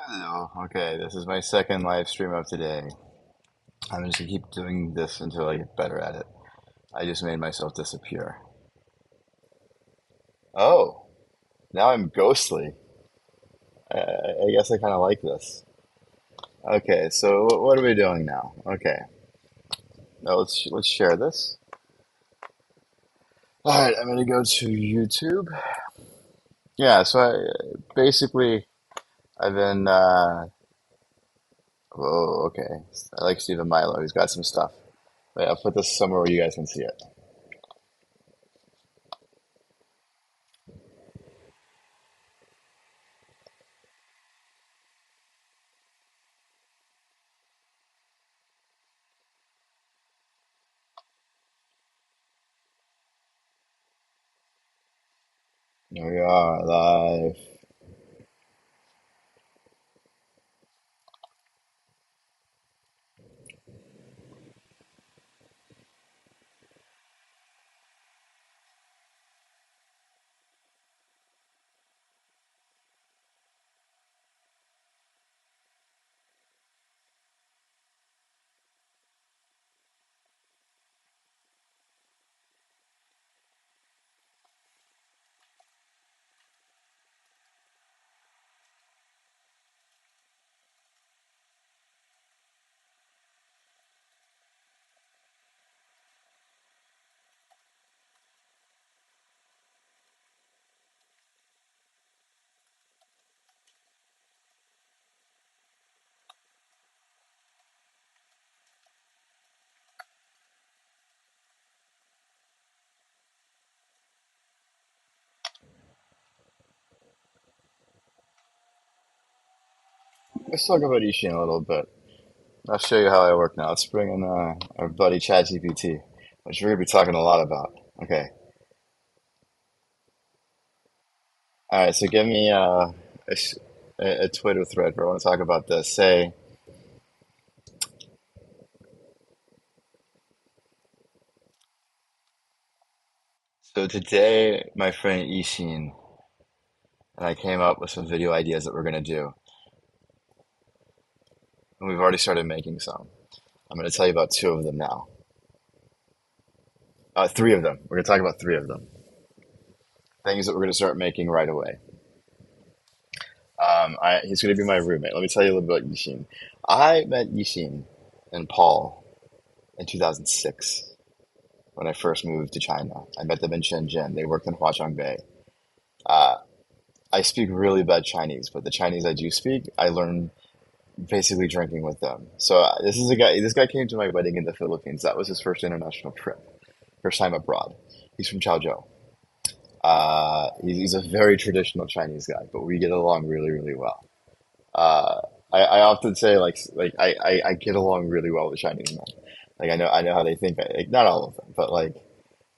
Hello. Okay, this is my second live stream of today. I'm just gonna keep doing this until I get better at it. I just made myself disappear. Oh, now I'm ghostly. I guess I kind of like this. Okay, so what are we doing now? Okay, now let's share this. All right, I'm gonna go to YouTube. Yeah, so basically I've been. Oh, okay. I like Stephen Milo. He's got some stuff. Wait, I'll put this somewhere where you guys can see it. Here we are live. Let's talk about Ishin a little bit. I'll show you how I work now. Let's bring in our buddy Chatgpt, which we're going to be talking a lot about. Okay. All right. So give me a Twitter thread where I want to talk about this. Say, so today, my friend Ishin and I came up with some video ideas that we're going to do. And we've already started making some. I'm going to tell you about two of them now. Three of them. We're going to talk about three of them. Things that we're going to start making right away. He's going to be my roommate. Let me tell you a little bit about Yishin. I met Yishin and Paul in 2006 when I first moved to China. I met them in Shenzhen. They worked in Huaqiang Bay. Uh, I speak really bad Chinese, but the Chinese I do speak, I learned basically drinking with them. So this is a guy. This guy came to my wedding in the Philippines. That was his first international trip, first time abroad. He's from Chaozhou. He's a very traditional Chinese guy, but we get along really, really well. Uh, I often say I get along really well with Chinese men. Like I know how they think. Like, not all of them, but like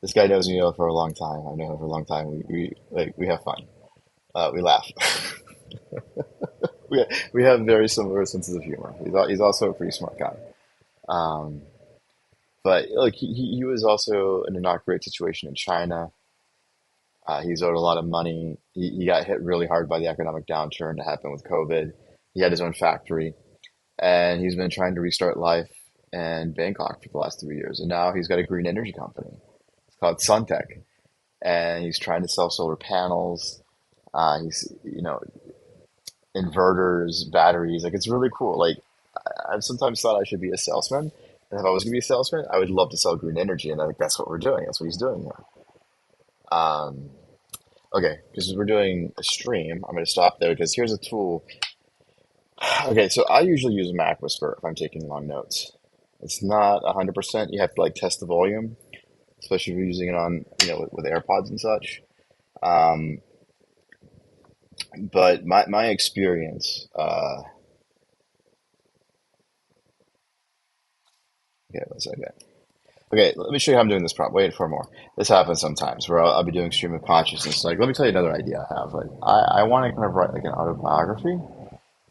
this guy knows me for a long time. I know him for a long time. We have fun. We laugh. We have very similar senses of humor. He's also a pretty smart guy. Um, but like he was also in a not great situation in China. He's owed a lot of money. He got hit really hard by the economic downturn that happened with COVID. He had his own factory, and he's been trying to restart life in Bangkok for the last 3 years. And now he's got a green energy company. It's called Suntech, and he's trying to sell solar panels. He's inverters, batteries. Like it's really cool. Like I've sometimes thought I should be a salesman, and if I was going to be a salesman, I would love to sell green energy, and I think that's what we're doing. That's what he's doing here. Um, okay, because we're doing a stream, I'm going to stop there because here's a tool. Okay, so I usually use Mac Whisper if I'm taking long notes. It's not 100%. You have to like test the volume, especially if you're using it on, with AirPods and such. Um, but my experience, okay, one second. Okay, let me show you how I'm doing this prompt. Wait for more. This happens sometimes where I'll be doing stream of consciousness. Like, let me tell you another idea I have. Like, I want to kind of write like an autobiography,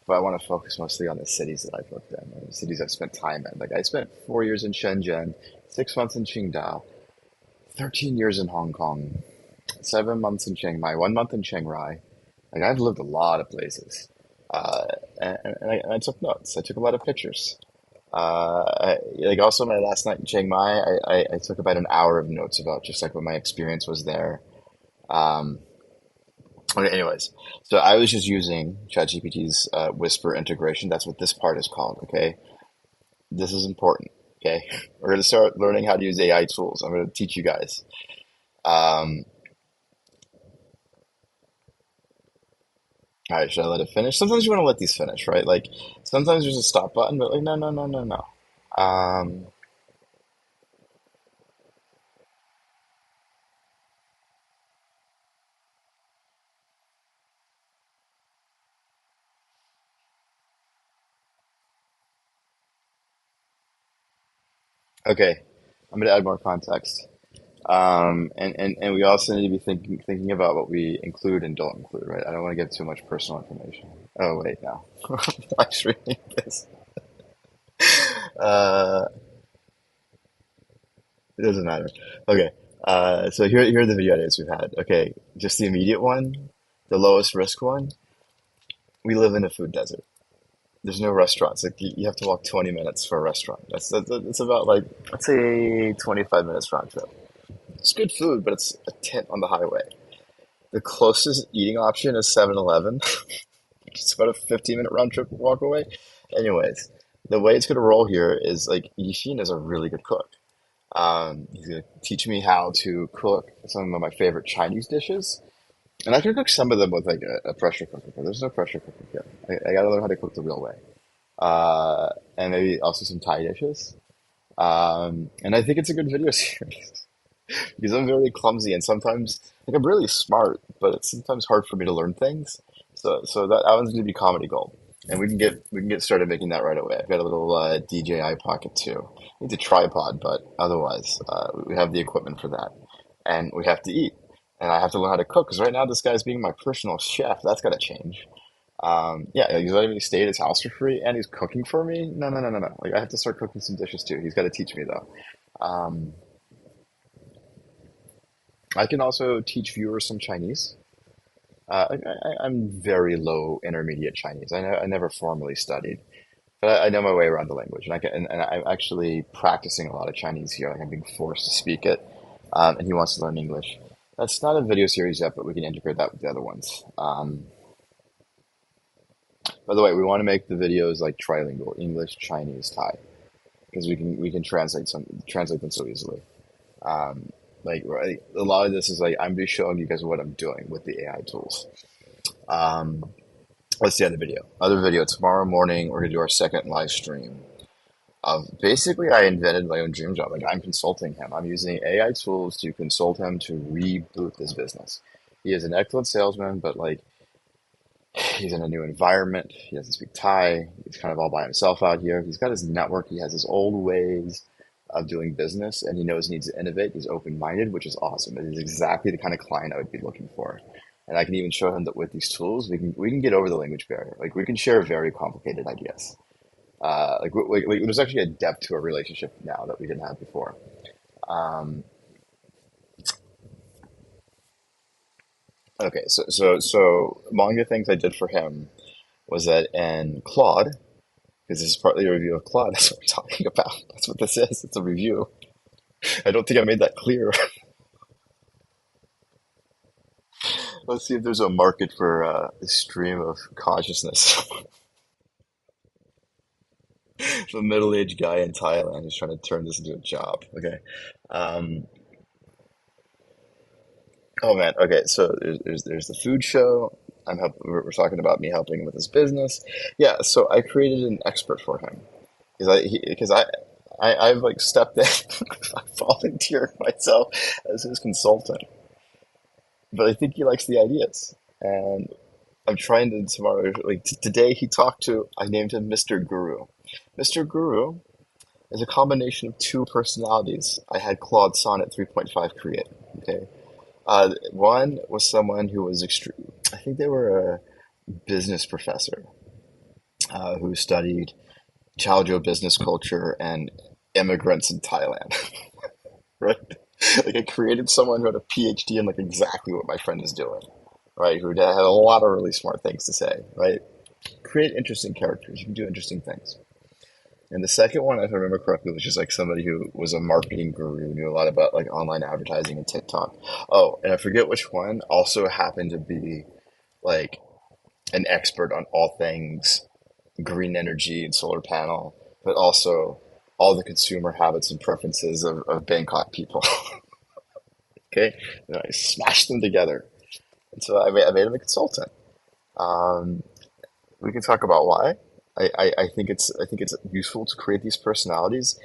but I want to focus mostly on the cities that I've lived in, or the cities I've spent time in. Like, I spent 4 years in Shenzhen, 6 months in Qingdao, 13 years in Hong Kong, 7 months in Chiang Mai, 1 month in Chiang Rai. Like I've lived a lot of places, uh, and I took notes. I took a lot of pictures. Like also my last night in Chiang Mai, I took about an hour of notes about just like what my experience was there. Um, okay, anyways, so I was just using ChatGPT's Whisper integration. That's what this part is called. Okay, this is important. Okay, we're gonna start learning how to use AI tools. I'm gonna teach you guys. Um, all right, should I let it finish? Sometimes you want to let these finish, right? Like sometimes there's a stop button, but like no, no, no, no, no. Um, okay, I'm gonna add more context. And we also need to be thinking about what we include and don't include, right? I don't want to give too much personal information. Oh wait, no. I'm just reading this. Uh, it doesn't matter. Okay. So here are the video ideas we've had. Okay, just the immediate one, the lowest risk one. We live in a food desert. There's no restaurants. Like you have to walk 20 minutes for a restaurant. That's about like let's say 25 minutes round trip. It's good food, but it's a tent on the highway. The closest eating option is 7-Eleven. It's about a 15-minute round trip walk away. Anyways, the way it's gonna roll here is like Yishin is a really good cook. He's gonna teach me how to cook some of my favorite Chinese dishes, and I can cook some of them with like a pressure cooker. But there's no pressure cooker here. I gotta learn how to cook the real way. And maybe also some Thai dishes. And I think it's a good video series because I'm very clumsy and sometimes like I'm really smart, but it's sometimes hard for me to learn things. So that one's gonna be comedy gold, and we can get started making that right away. I've got a little DJI Pocket too. Need a tripod, but otherwise we have the equipment for that, and we have to eat, and I have to learn how to cook because right now this guy's being my personal chef. That's got to change. Yeah, he's letting me stay at his house for free, and he's cooking for me. No, no, no, no, no. Like I have to start cooking some dishes too. He's got to teach me though. Um, I can also teach viewers some Chinese. I'm very low intermediate Chinese. I never formally studied, but I know my way around the language, and and I'm actually practicing a lot of Chinese here. Like I'm being forced to speak it, and he wants to learn English. That's not a video series yet, but we can integrate that with the other ones. By the way, we want to make the videos like trilingual, English, Chinese, Thai, because we can translate them so easily. Um, like right, a lot of this is like I'm just showing you guys what I'm doing with the AI tools. Um, Let's see other video. Other video tomorrow morning. We're gonna do our second live stream of basically I invented my own dream job. Like I'm consulting him. I'm using AI tools to consult him to reboot this business. He is an excellent salesman, but like he's in a new environment. He doesn't speak Thai. He's kind of all by himself out here. He's got his network. He has his old ways of doing business, and he knows he needs to innovate. He's open-minded, which is awesome. It is exactly the kind of client I would be looking for. And I can even show him that with these tools, we can get over the language barrier. Like we can share very complicated ideas. Like there's actually a depth to a relationship now that we didn't have before. Um, okay, so among the things I did for him was that in Claude, because this is partly a review of Claude. That's what we're talking about. That's what this is. It's a review. I don't think I made that clear. Let's see if there's a market for a stream of consciousness. A middle-aged guy in Thailand who's trying to turn this into a job. Okay. Um, oh man. Okay. So there's the food show. We're talking about me helping him with his business. Yeah. So I created an expert for him because I've like stepped in. I volunteered myself as his consultant, but I think he likes the ideas. And I'm trying to tomorrow, like today, he talked to, I named him Mr. Guru. Mr. Guru is a combination of two personalities I had Claude Sonnet 3.5 create. Okay. One was someone who was extreme. I think they were a business professor who studied Chaojiao business culture and immigrants in Thailand, right? Like I created someone who had a PhD in like exactly what my friend is doing, right? Who had a lot of really smart things to say, right? Create interesting characters. You can do interesting things. And the second one, if I remember correctly, was just like somebody who was a marketing guru, knew a lot about like online advertising and TikTok. Oh, and I forget which one also happened to be like an expert on all things green energy and solar panel, but also all the consumer habits and preferences of Bangkok people. Okay, and I smashed them together, and so I made him a consultant. Um, we can talk about why. I think it's useful to create these personalities.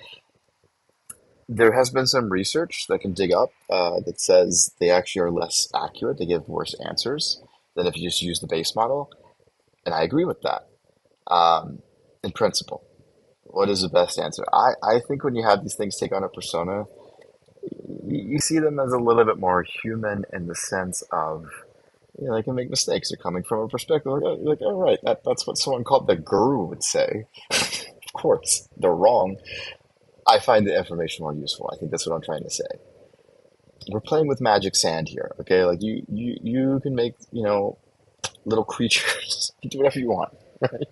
There has been some research that can dig up that says they actually are less accurate. They give worse answers than if you just use the base model, and I agree with that in principle. What is the best answer? I think when you have these things take on a persona, you see them as a little bit more human in the sense of, you know, they can make mistakes. They're coming from a perspective like, oh, like, oh right, that's what someone called the guru would say. Of course, they're wrong. I find the information more useful. I think that's what I'm trying to say. We're playing with magic sand here, okay? Like you can make, you know, little creatures. You do whatever you want, right?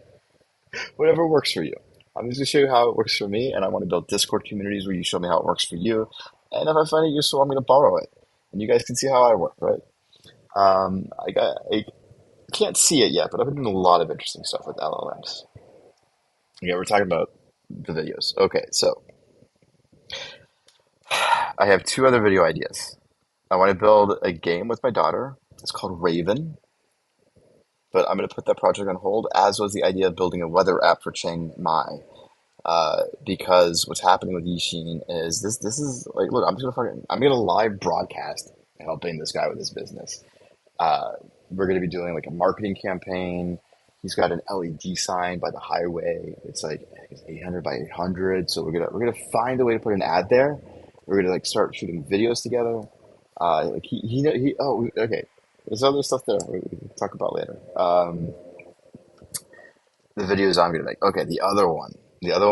Whatever works for you. I'm just gonna show you how it works for me, and I want to build Discord communities where you show me how it works for you. And if I find it useful, I'm gonna borrow it, and you guys can see how I work, right? I can't see it yet, but I've been doing a lot of interesting stuff with LLMs. Yeah, we're talking about the videos. Okay, so I have two other video ideas. I want to build a game with my daughter. It's called Raven, but I'm going to put that project on hold, as was the idea of building a weather app for Chiang Mai. Because what's happening with Yixin is this is like, look, I'm gonna live broadcast helping this guy with his business. Uh, we're going to be doing like a marketing campaign. He's got an LED sign by the highway. It's like I think it's 800 by 800. So we're gonna find a way to put an ad there. We're gonna like start shooting videos together. Like he oh okay. There's other stuff there we can talk about later. The videos I'm gonna make. Okay, the other one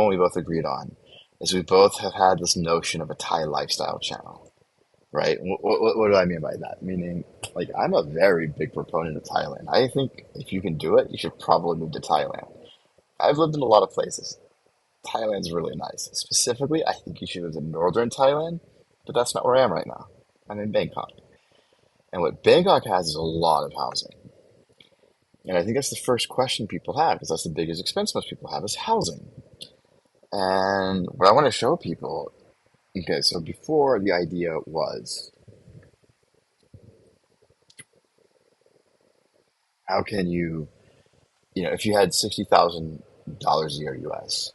we both agreed on is we both have had this notion of a Thai lifestyle channel. Right? What do I mean by that? Meaning, like, I'm a very big proponent of Thailand. I think if you can do it, you should probably move to Thailand. I've lived in a lot of places. Thailand's really nice. Specifically, I think you should move to northern Thailand, but that's not where I am right now. I'm in Bangkok. And what Bangkok has is a lot of housing. And I think that's the first question people have, because that's the biggest expense most people have is housing. And what I want to show people, okay, so before the idea was, how can you know, if you had $60,000 a year US,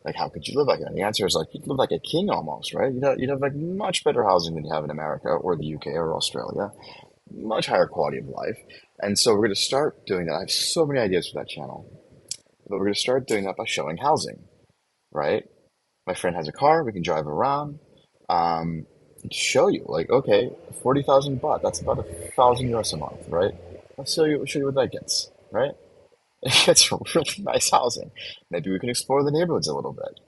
like how could you live like that? And the answer is like you'd live like a king almost, right? You'd have like much better housing than you have in America or the UK or Australia, much higher quality of life. And so we're going to start doing that. I have so many ideas for that channel, but we're going to start doing that by showing housing, right? My friend has a car, we can drive around, and show you like, okay, 40,000 baht, that's about 1,000 US a month, right? Let's show you what that gets, right? It's really nice housing. Maybe we can explore the neighborhoods a little bit.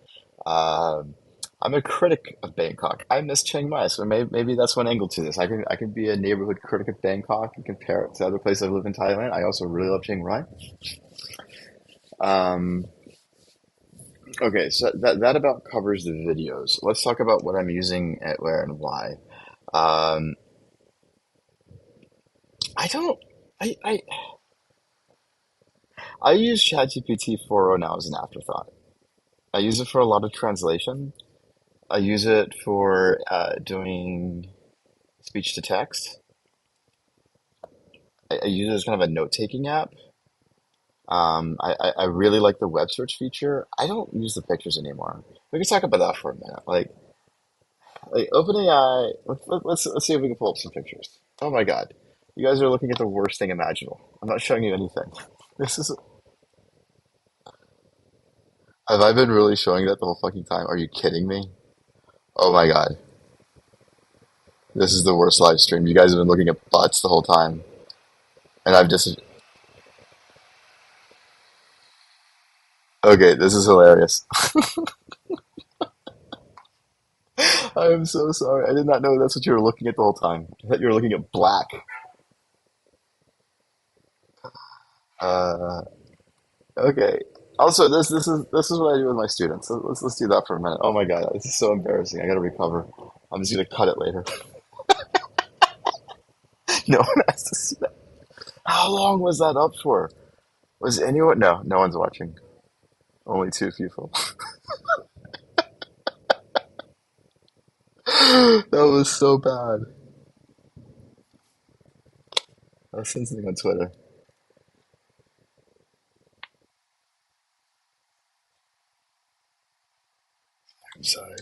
Um, I'm a critic of Bangkok. I miss Chiang Mai, so maybe that's one angle to this. I can be a neighborhood critic of Bangkok and compare it to other places I've lived in Thailand. I also really love Chiang Mai. Um, okay, so that about covers the videos. Let's talk about what I'm using at where and why. Um, I don't. I I use ChatGPT 4.0 now as an afterthought. I use it for a lot of translation. I use it for doing speech to text. I use it as kind of a note-taking app. I really like the web search feature. I don't use the pictures anymore. We can talk about that for a minute. Like OpenAI. Let's see if we can pull up some pictures. Oh my God, you guys are looking at the worst thing imaginable. I'm not showing you anything. This is. Have I been really showing that the whole fucking time? Are you kidding me? Oh my God, this is the worst live stream. You guys have been looking at butts the whole time, and I've just. Okay, this is hilarious. I am so sorry. I did not know that's what you were looking at the whole time. I thought you were looking at black. Uh, Okay. Also, this is what I do with my students. Let's do that for a minute. Oh my God, this is so embarrassing. I gotta recover. I'm just gonna cut it later. No one has to see that. How long was that up for? Was anyone? No, no one's watching. Only two people. That was so bad. I was sending something on Twitter. I'm sorry.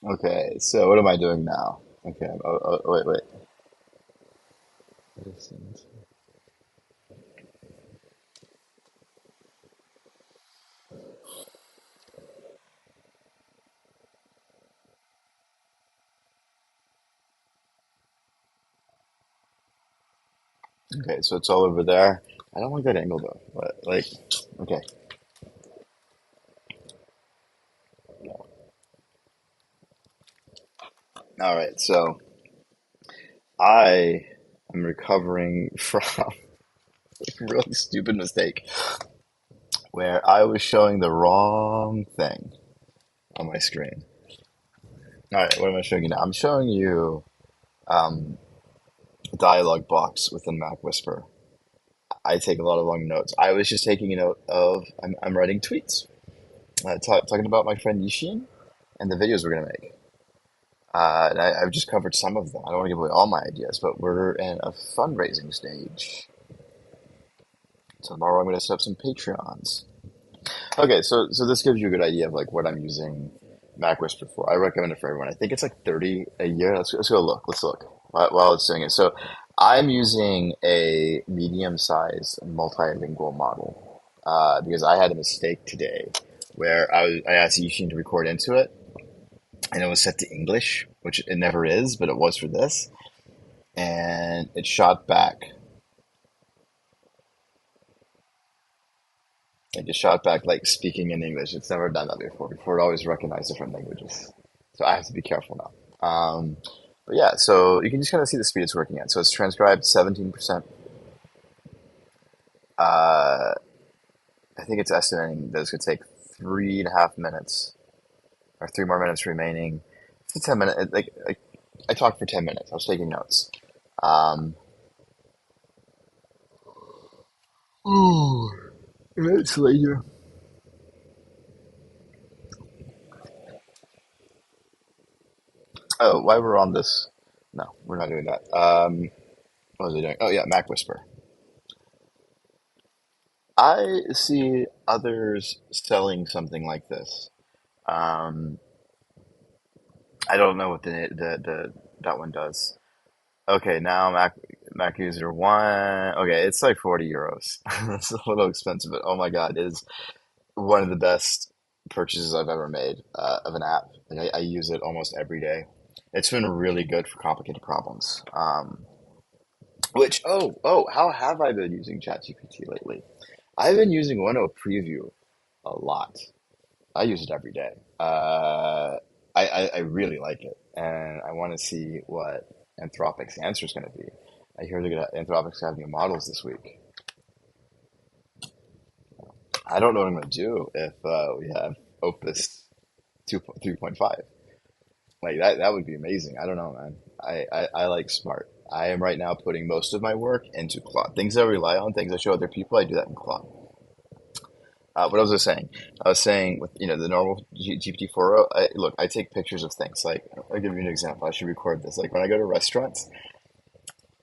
Okay, so what am I doing now? Okay, wait, wait. Okay, so it's all over there. I don't like that angle though. But like, okay, all right. So I am recovering from a really stupid mistake where I was showing the wrong thing on my screen. All right, what am I showing you now? I'm showing you um, a dialogue box within Mac Whisper. I take a lot of long notes. I was just taking a note of I'm writing tweets, talking about my friend Yishin and the videos we're gonna make. And I've just covered some of them. I don't want to give away all my ideas, but we're in a fundraising stage. Tomorrow I'm going to set up some Patreons. Okay, so this gives you a good idea of like what I'm using Mac Whisper for. I recommend it for everyone. I think it's like 30 a year. Let's go look. Let's look while it's doing it. So I'm using a medium-sized multilingual model because I had a mistake today where I asked Yushin to record into it, and it was set to English, which it never is, but it was for this, and it shot back. Like it shot back like speaking in English. It's never done that before. Before it always recognized different languages. So I have to be careful now. But yeah, so you can just kind of see the speed it's working at. So it's transcribed 17%. Uh, I think it's estimating that it's going to take 3.5 minutes or 3 more minutes remaining. It's a 10 minute. Like I talked for 10 minutes. I was taking notes. Um, Ooh, minutes later. Oh, why we're on this? No, we're not doing that. What was I doing? Oh yeah, Mac Whisper. I see others selling something like this. Um, I don't know what the that one does. Okay, now Mac user one. Okay, it's like 40 euros. It's a little expensive, but oh my God, it is one of the best purchases I've ever made of an app. Like I use it almost every day. It's been really good for complicated problems. How have I been using ChatGPT lately? I've been using OneNote Preview a lot. I use it every day. I really like it, and I want to see what Anthropic's answer is going to be. I hear Anthropic's having new models this week. I don't know what I'm going to do if we have Opus 2, 3.5. Like that would be amazing. I don't know, man. I like smart. I am right now putting most of my work into Claude. Things I rely on, things I show other people, I do that in Claude. What was I saying? I was saying with the normal GPT-4o. Look, I take pictures of things. Like I'll give you an example. I should record this. Like when I go to restaurants,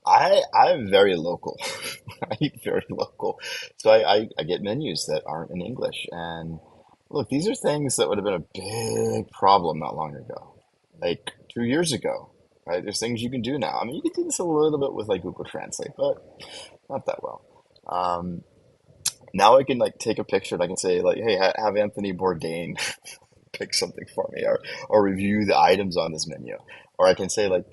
I'm very local. I eat very local, so I get menus that aren't in English. And look, these are things that would have been a big problem not long ago, like 2 years ago. Right? There's things you can do now. I mean, you can do this a little bit with like Google Translate, but not that well. Um, Now I can like take a picture and I can say like, "Hey, have Anthony Bourdain pick something for me, or review the items on this menu, or I can say like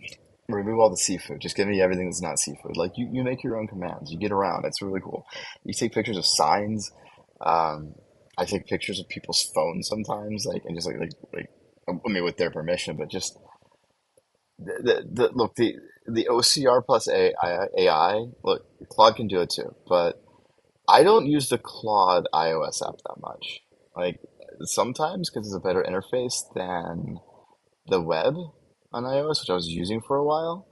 remove all the seafood, just give me everything that's not seafood. Like you make your own commands, you get around. It's really cool. You take pictures of signs. um I take pictures of people's phones sometimes, like, and just like I mean with their permission, but just look, the OCR plus AI, look, Claude can do it too, but I don't use the Claude iOS app that much. Like sometimes because it's a better interface than the web on iOS, which I was using for a while.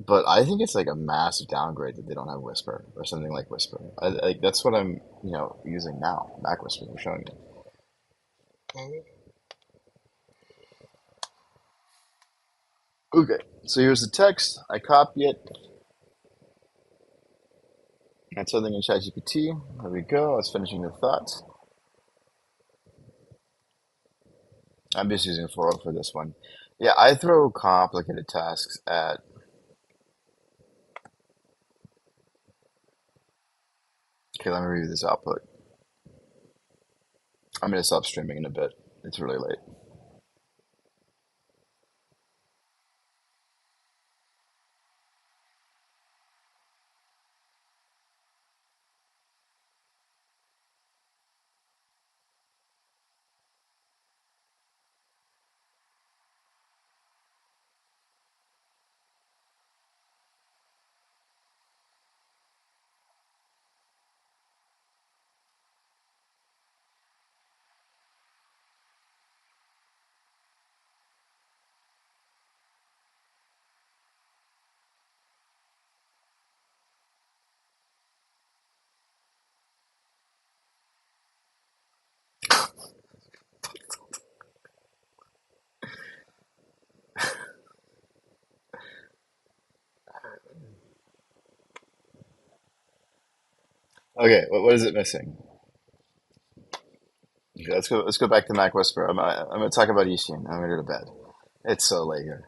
But I think it's like a massive downgrade that they don't have Whisper or something like Whisper. Like that's what I'm, using now. Mac Whisper, they're showing me. Okay, so here's the text. I copy it. Add something in ChatGPT. There we go. I was finishing the thoughts. I'm just using 4.0 for this one. Yeah, I throw complicated tasks at. Okay, let me review this output. I'm gonna stop streaming in a bit. It's really late. Okay, what is it missing? Okay, let's go back to Mac Whisper. I'm gonna talk about Ishin. I'm gonna go to bed. It's so late here.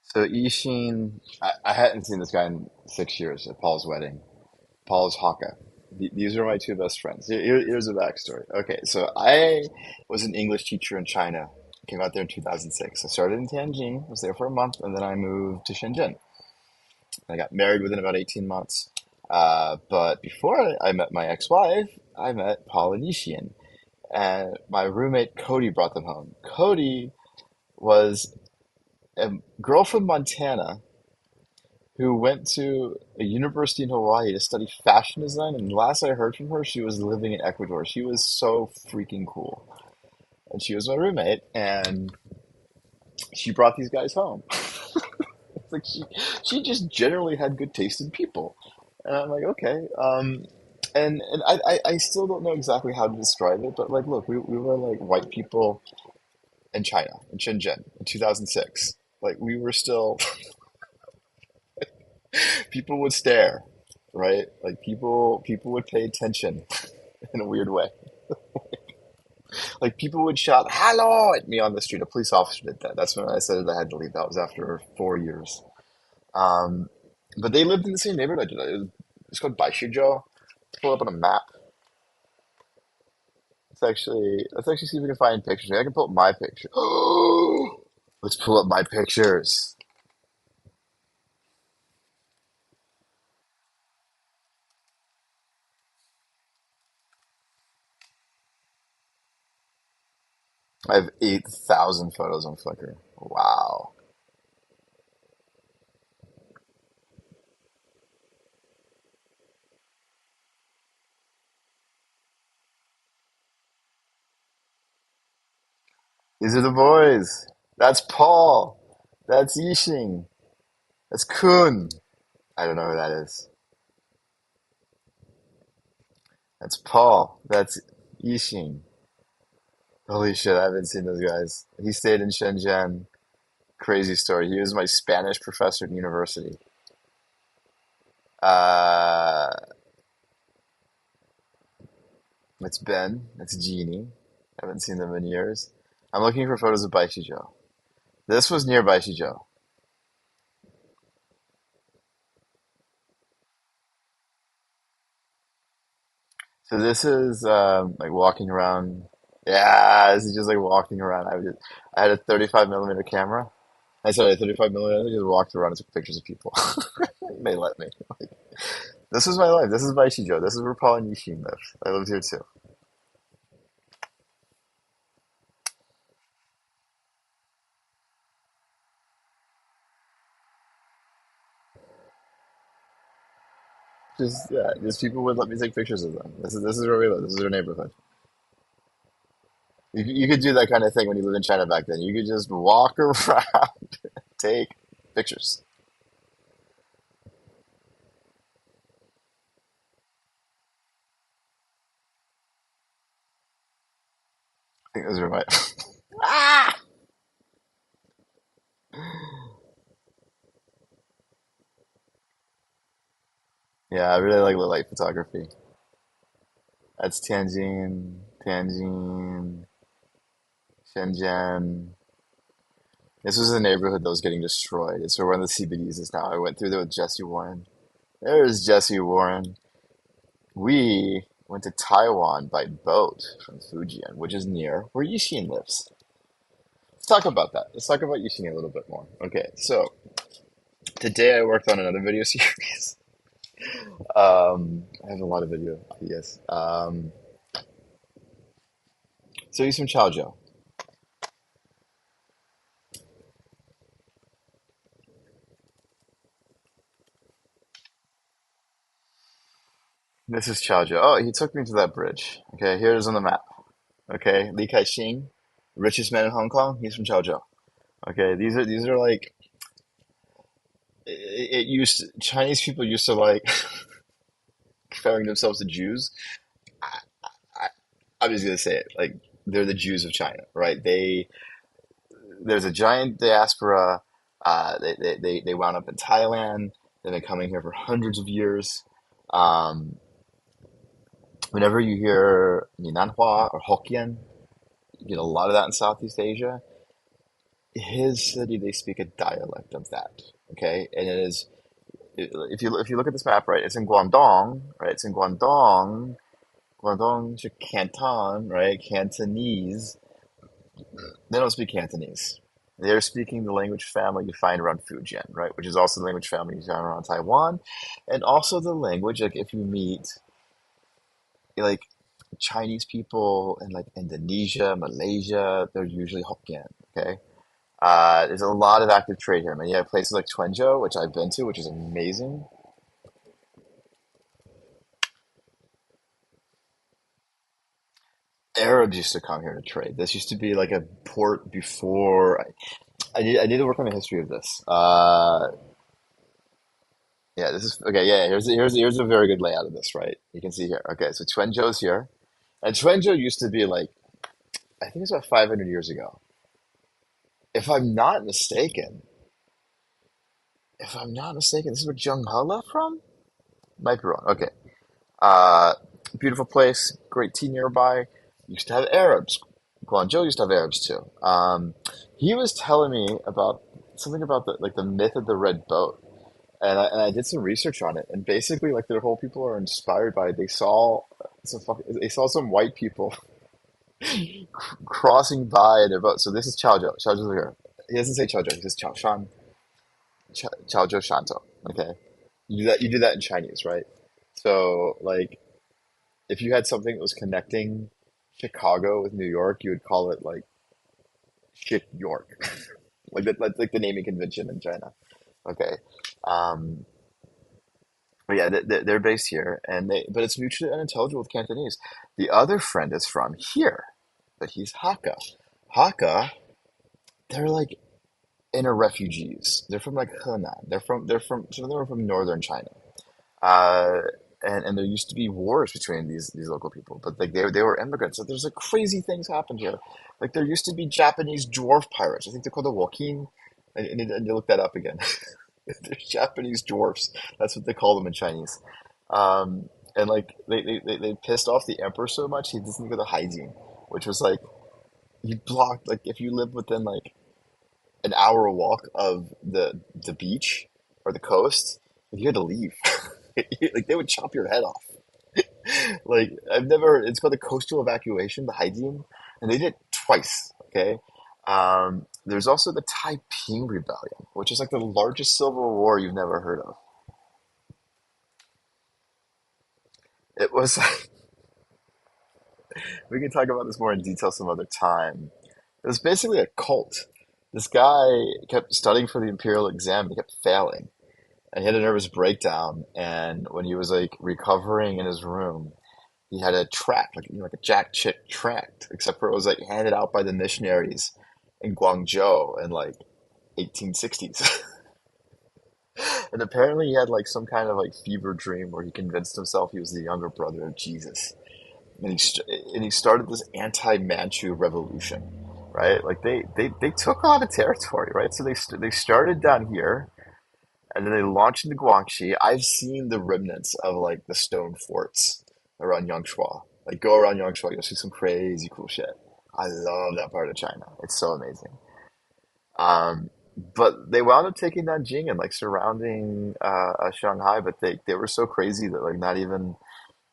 So Ishin, I hadn't seen this guy in 6 years at Paul's wedding. Paul's Haka. These are my two best friends. Here's a backstory. Okay, so I was an English teacher in China. Came out there in 2006. I started in Tianjin, was there for a month, and then I moved to Shenzhen. I got married within about 18 months. But before I met my ex-wife, I met Paul and Yishian. And my roommate Cody brought them home. Cody was a girl from Montana who went to a university in Hawaii to study fashion design. And last I heard from her, she was living in Ecuador. She was so freaking cool. And she was my roommate, and she brought these guys home. It's like she just generally had good taste in people. And I'm like, okay. And I still don't know exactly how to describe it, but like, look, we were like white people in China, in Shenzhen, in 2006. Like, we were still, people would stare, right? Like, people would pay attention in a weird way. Like, people would shout, hello, at me on the street. A police officer did that. That's when I said I had to leave. That was after 4 years. Um, but they lived in the same neighborhood I did. It's called Baishijo. Pull up on a map. Let's actually see if we can find pictures. I can pull up my picture. Let's pull up my pictures. I have 8,000 photos on Flickr. Wow. These are the boys. That's Paul. That's Yishing. That's Kun. I don't know who that is. That's Paul. That's Yishing. Holy shit, I haven't seen those guys. He stayed in Shenzhen. Crazy story. He was my Spanish professor at university. Uh, it's Ben. It's Jeannie. Haven't seen them in years. I'm looking for photos of Baishijo. This was near Baishijo. So this is like walking around. Yeah, this is just like walking around. I had a 35 millimeter camera. I said a 35 millimeter. I just walked around and took pictures of people. They let me. Like, this is my life. This is my Shijo. This is where Paul and Yishin live. I lived here too. Just yeah, just people would let me take pictures of them. This is where we live. This is our neighborhood. You could do that kind of thing when you lived in China back then. You could just walk around, take pictures. I think those are my. Ah! Yeah, I really like low light photography. That's Tianjin, Tianjin, Shenzhen. This was a neighborhood that was getting destroyed. It's where one of the CBDs is now. I went through there with Jesse Warren. There's Jesse Warren. We went to Taiwan by boat from Fujian, which is near where Yixin lives. Let's talk about that. Let's talk about Yixin a little bit more. Okay, so today I worked on another video series. I have a lot of video ideas. So he's from Chaozhou. This is Chaozhou. Oh, he took me to that bridge. Okay, here it is on the map. Okay, Li Ka-shing, richest man in Hong Kong. He's from Chaozhou. Okay, these are like it used Chinese people used to like comparing themselves to Jews. I, I'm just gonna say it like they're the Jews of China, right? There's a giant diaspora. They wound up in Thailand. They've been coming here for hundreds of years. Um, Whenever you hear Minanhua or Hokkien, you get a lot of that in Southeast Asia. His city, they speak a dialect of that. Okay, and it is if you look at this map, right, it's in Guangdong, right? It's in Guangdong, Guangdong to Canton, right? Cantonese. They don't speak Cantonese. They're speaking the language family you find around Fujian, right? Which is also the language family you find around Taiwan, and also the language like if you meet like Chinese people in like Indonesia, Malaysia, they're usually Hokkien. Okay, there's a lot of active trade here. I mean, you have places like Quanzhou, which I've been to, which is amazing. Arabs used to come here to trade. This used to be like a port before. I need to work on the history of this. Yeah, this is okay. Yeah, here's a very good layout of this, right? You can see here. Okay, so Quanzhou's here, and Quanzhou used to be like I think it's about 500 years ago. If I'm not mistaken, if I'm not mistaken, this is where Zheng He left from. Might be wrong. Okay. Uh, Beautiful place, great tea nearby. Used to have Arabs. Guangzhou used to have Arabs too. He was telling me about something about the myth of the red boat, and I did some research on it. And basically, like their whole people are inspired by they saw some white people crossing by their boat. So this is Chaozhou. Chaozhou's here. He doesn't say Chaozhou. He says Chaoshan. Chaozhou Shantou. Okay, You do that in Chinese, right? So like if you had something that was connecting Chicago with New York, you would call it like Shit York, like the naming convention in China. Okay, um, but yeah, they're based here, but it's mutually unintelligible with Cantonese. The other friend is from here, but he's Hakka. Hakka, they're like inner refugees. They're from like Henan. Some of them are from northern China. Uh, and there used to be wars between these local people, but like they were immigrants. So there's like crazy things happened here. Like there used to be Japanese dwarf pirates. I think they're called the Wokin. I need to look that up again. There's Japanese dwarfs. That's what they call them in Chinese. And like they pissed off the emperor so much he doesn't go to Haijin, which was like he blocked like if you live within like an hour walk of the beach or the coast, you had to leave. Like they would chop your head off. Like I've never heard, it's called the coastal evacuation, the hygiene, and they did it twice. Okay. There's also the Taiping Rebellion, which is like the largest civil war you've never heard of. It was we can talk about this more in detail some other time. It was basically a cult. This guy kept studying for the imperial exam, he kept failing, and he had a nervous breakdown. And when he was like recovering in his room, he had a tract, like like a Jack Chick tract, except for it was like handed out by the missionaries in Guangzhou in like 1860s. And apparently he had like some kind of like fever dream where he convinced himself he was the younger brother of Jesus. And he started this anti-Manchu revolution, right? Like they took a lot of territory, right? So they started down here, and then they launched into Guangxi. I've seen the remnants of like the stone forts around Yangshuo. Like go around Yangshuo, you'll see some crazy cool shit. I love that part of China. It's so amazing. Um, but they wound up taking Nanjing and like surrounding Shanghai, but they were so crazy that like not even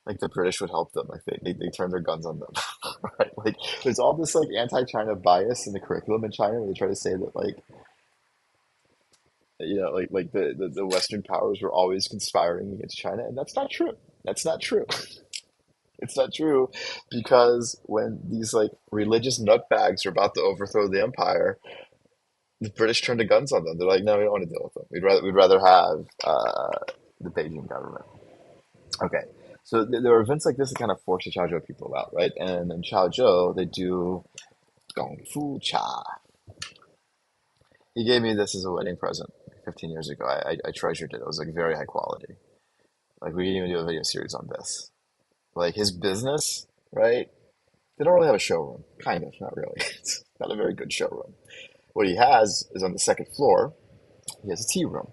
like the British would help them. Like they turned their guns on them. Right? Like there's all this like anti-China bias in the curriculum in China where they try to say that like like the Western powers were always conspiring against China, and that's not true. That's not true. It's not true because when these like religious nutbags are about to overthrow the empire, the British turned the guns on them. They're like, no, we don't want to deal with them. We'd rather have the Beijing government. Okay, so there are events like this that kind of force the Chaozhou people out, right? And in Chaozhou, they do Gong Fu Cha. He gave me this as a wedding present 15 years ago. I treasured it. It was like very high quality. Like we didn't even do a video series on this. Like his business, right? They don't really have a showroom. Kind of, not really. It's not a very good showroom. What he has is on the second floor, he has a tea room.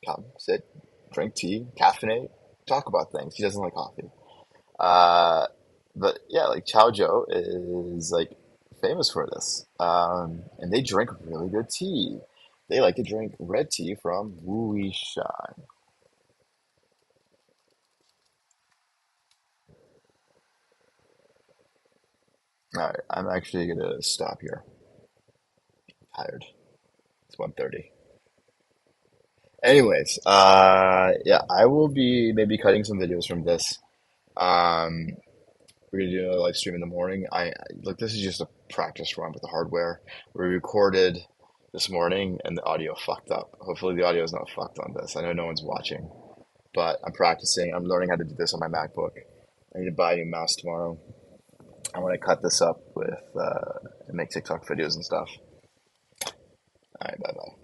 Come, sit, drink tea, caffeinate, talk about things. He doesn't like coffee. Uh, but yeah, like Chaozhou is like famous for this. And they drink really good tea. They like to drink red tea from Wu Shan. All right, I'm actually gonna stop here. Tired. It's 1:30. Anyways, yeah, I will be maybe cutting some videos from this. Um, we're gonna do a live stream in the morning. Look, this is just a practice run with the hardware. We recorded this morning and the audio fucked up. Hopefully the audio is not fucked on this. I know no one's watching, but I'm practicing. I'm learning how to do this on my MacBook. I need to buy a new mouse tomorrow. I want to cut this up with and make TikTok videos and stuff. All right, bye bye.